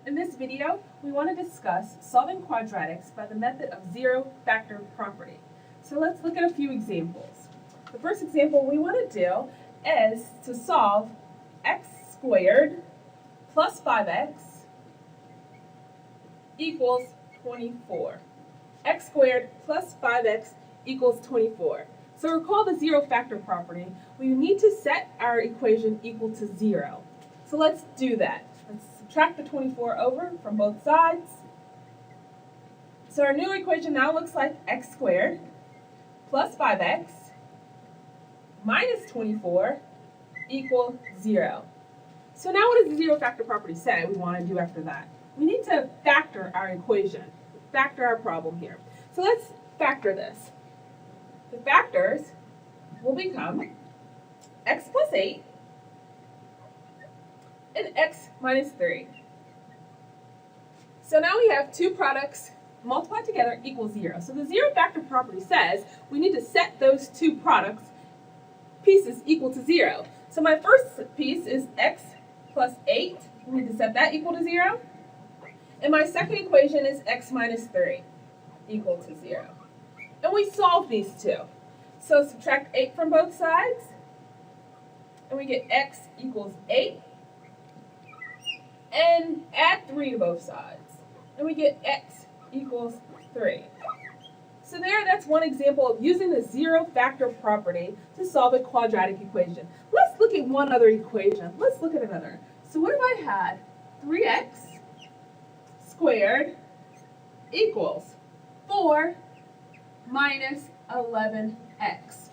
In this video, we want to discuss solving quadratics by the method of zero-factor property. So let's look at a few examples. The first example we want to do is to solve x squared plus 5x equals 24. X squared plus 5x equals 24. So recall the zero-factor property. We need to set our equation equal to 0. So let's do that. Let's subtract the 24 over from both sides. So our new equation now looks like x squared plus 5x minus 24 equal 0. So now what does the zero-factor property say we want to do after that? We need to factor our equation, factor our problem here. So let's factor this. The factors will become x plus 8 and x minus 3. So now we have two products multiplied together equals 0. So the zero-factor property says we need to set those two products pieces equal to 0. So my first piece is x plus 8. We need to set that equal to 0. And my second equation is x minus 3 equal to 0. And we solve these two. So subtract 8 from both sides, and we get x equals 8. And add 3 to both sides, and we get x equals 3. So that's one example of using the zero-factor property to solve a quadratic equation. Let's look at one other equation. Let's look at another. So what if I had 3x squared equals 4 minus 11x.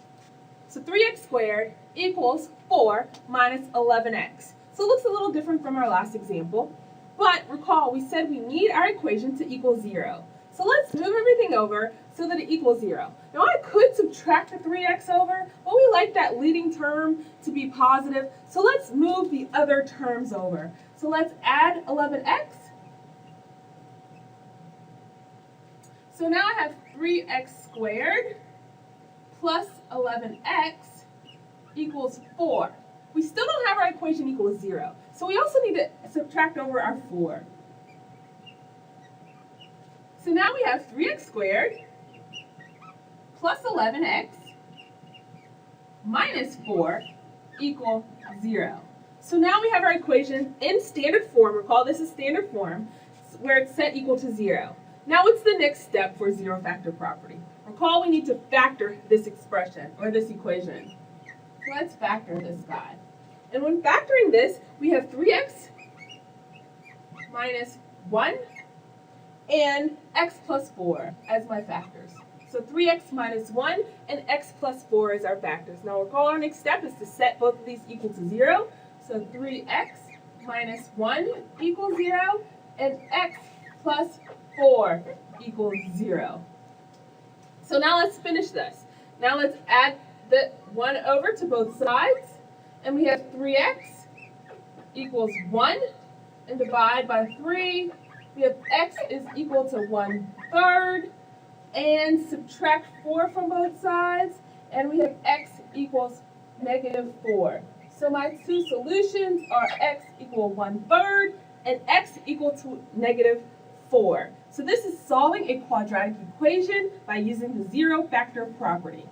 So 3x squared equals 4 minus 11x. So it looks a little different from our last example, but recall we said we need our equation to equal 0. So let's move everything over so that it equals 0. Now I could subtract the 3x over, but we like that leading term to be positive, so let's move the other terms over. So let's add 11x. So now I have 3x squared plus 11x equals 4. We still don't have our equation equals 0, so we also need to subtract over our 4. So now we have 3x squared plus 11x minus 4 equal 0. So now we have our equation in standard form. Recall this is standard form, where it's set equal to 0. Now what's the next step for zero-factor property? Recall we need to factor this expression, or this equation. So let's factor this guy. And when factoring this, we have 3x minus 1 and x plus 4 as my factors. So 3x minus 1 and x plus 4 is our factors. Now recall our next step is to set both of these equal to 0. So 3x minus 1 equals 0 and x plus 4 equals 0. So now let's finish this. Now let's add the 1 over to both sides. And we have 3x equals 1, and divide by 3. We have x is equal to 1/3, and subtract 4 from both sides, and we have x equals -4. So my two solutions are x equal 1/3 and x equal to -4. So this is solving a quadratic equation by using the zero-factor property.